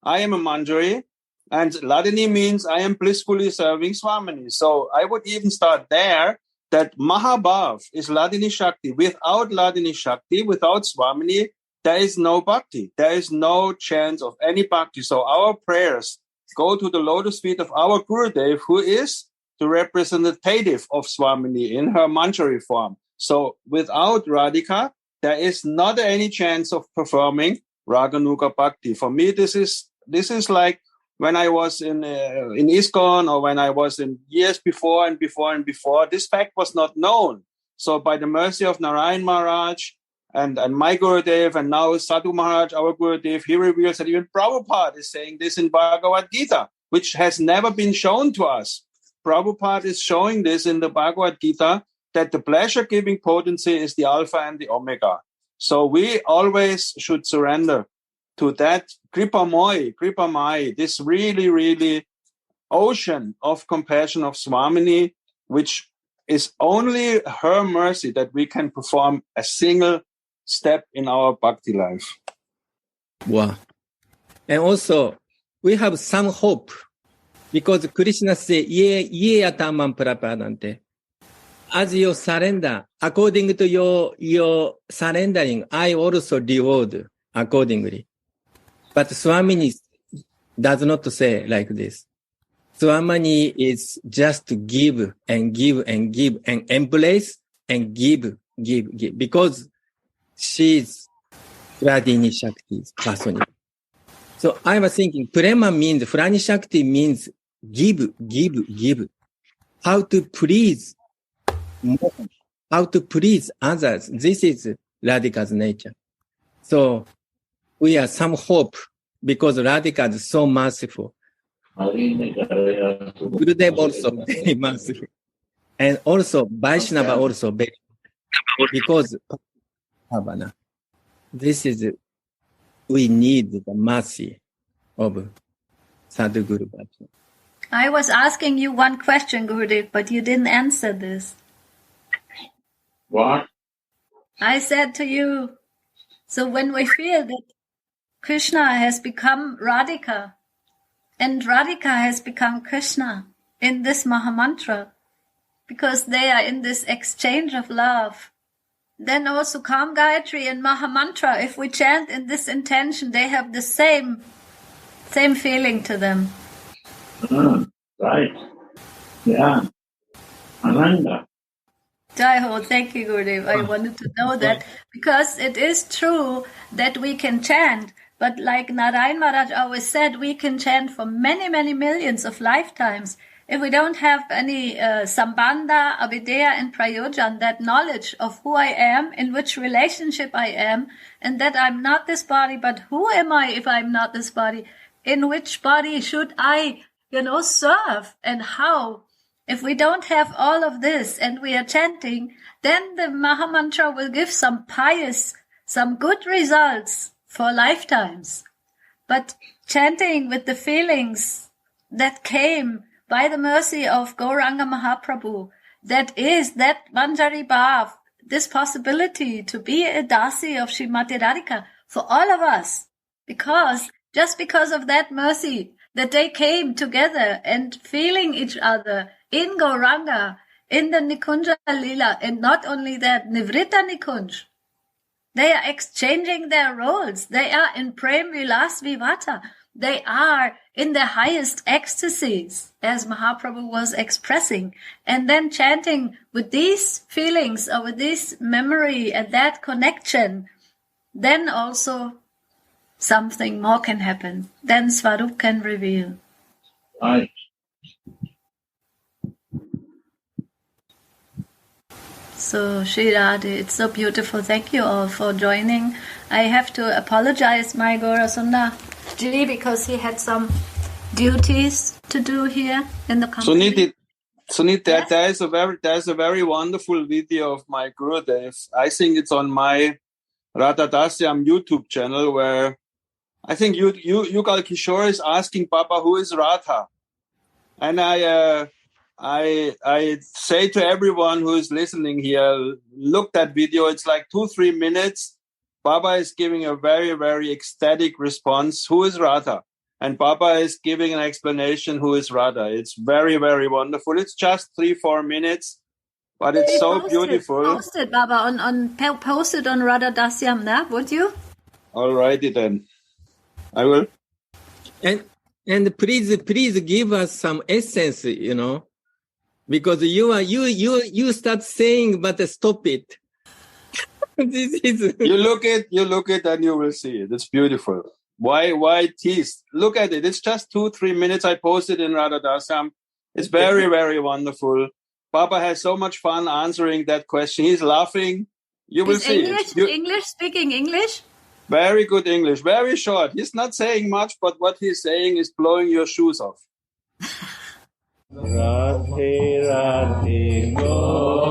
I am a Manjari. And Ladini means I am blissfully serving Swamini. So I would even start there, that Mahabhav is Ladini Shakti. Without Ladini Shakti, without Swamini, there is no Bhakti. There is no chance of any Bhakti. So our prayers go to the lotus feet of our Gurudev, who is the representative of Swamini in her Manjari form. So without Radhika, there is not any chance of performing Raganuga Bhakti. For me, this is like when I was in ISKCON, or when I was in years before, this fact was not known. So by the mercy of Narayan Maharaj and my Gurudev, and now Sadhu Maharaj, our Gurudev, he reveals that even Prabhupada is saying this in Bhagavad Gita, which has never been shown to us. Prabhupada is showing this in the Bhagavad Gita, that the pleasure-giving potency is the Alpha and the Omega. So we always should surrender to that Kripamai, this really, really ocean of compassion of Swamini, which is only her mercy that we can perform a single step in our bhakti life. Wow. And also, we have some hope, because Krishna says, ye atamam prapadante. as you surrender, according to your surrendering, I also reward accordingly. But Swamini does not say like this. Swamini is just to give and give and give and embrace and give. Because she's Pradini Shakti's person. So I was thinking, Prema means, Prani Shakti means give. How to please more, how to please others. This is Radhika's nature. So we have some hope because Radhika is so merciful. Gurudev also very merciful. And also Vaishnava also very, because Bhavana. This is, we need the mercy of Sadhguru Bhakti. I was asking you one question, Gurudev, but you didn't answer this. What? I said to you, so when we feel that Krishna has become Radhika and Radhika has become Krishna in this Mahamantra, because they are in this exchange of love, then also Kam Gayatri and Mahamantra, if we chant in this intention, they have the same feeling to them. Right. Yeah. Ananda. Jai Ho, thank you, Gurudev. I wanted to know that because it is true that we can chant, but like Narayan Maharaj always said, we can chant for many, many millions of lifetimes. If we don't have any sambandha, avideya, and prayojan, that knowledge of who I am, in which relationship I am, and that I'm not this body, but who am I if I'm not this body? In which body should I, serve, and how? If we don't have all of this and we are chanting, then the Mahamantra will give some good results for lifetimes. But chanting with the feelings that came by the mercy of Gauranga Mahaprabhu, that is that Manjari Bhav, this possibility to be a Dasi of Srimati Radhika for all of us, because of that mercy, that they came together and feeling each other in Gauranga, in the Nikunja Lila, and not only that, Nivritta Nikunj. They are exchanging their roles. They are in Prem Vilas Vivata. They are in the highest ecstasies, as Mahaprabhu was expressing, and then chanting with these feelings or with this memory and that connection, then also something more can happen. Then Swarup can reveal. Right. So, Shri Radhe, it's so beautiful. Thank you all for joining. I have to apologize, my Gaurasunda Ji, because he had some duties to do here in the company. Sunit, yes? there's a very wonderful video of my Gurudev. I think it's on my Radha Dasyam YouTube channel, where I think Yugal Kishore is asking Papa, who is Radha? And I say to everyone who is listening here, look that video. It's like 2-3 minutes. Baba is giving a very, very ecstatic response. Who is Radha? And Baba is giving an explanation who is Radha. It's very, very wonderful. It's just 3-4 minutes, but it's so beautiful. Post it, Baba, post it on Radha Dasyam, na? Would you? All righty then. I will. And please give us some essence, because you start saying, but stop it. This is you look it, and you will see it. It's beautiful. Why tease? Look at it. It's just 2-3 minutes. I posted in Radha Dasam. It's very, very wonderful. Papa has so much fun answering that question. He's laughing. You will see it. Speaking English? Very good English. Very short. He's not saying much, but what he's saying is blowing your shoes off. Radhe Radhe Go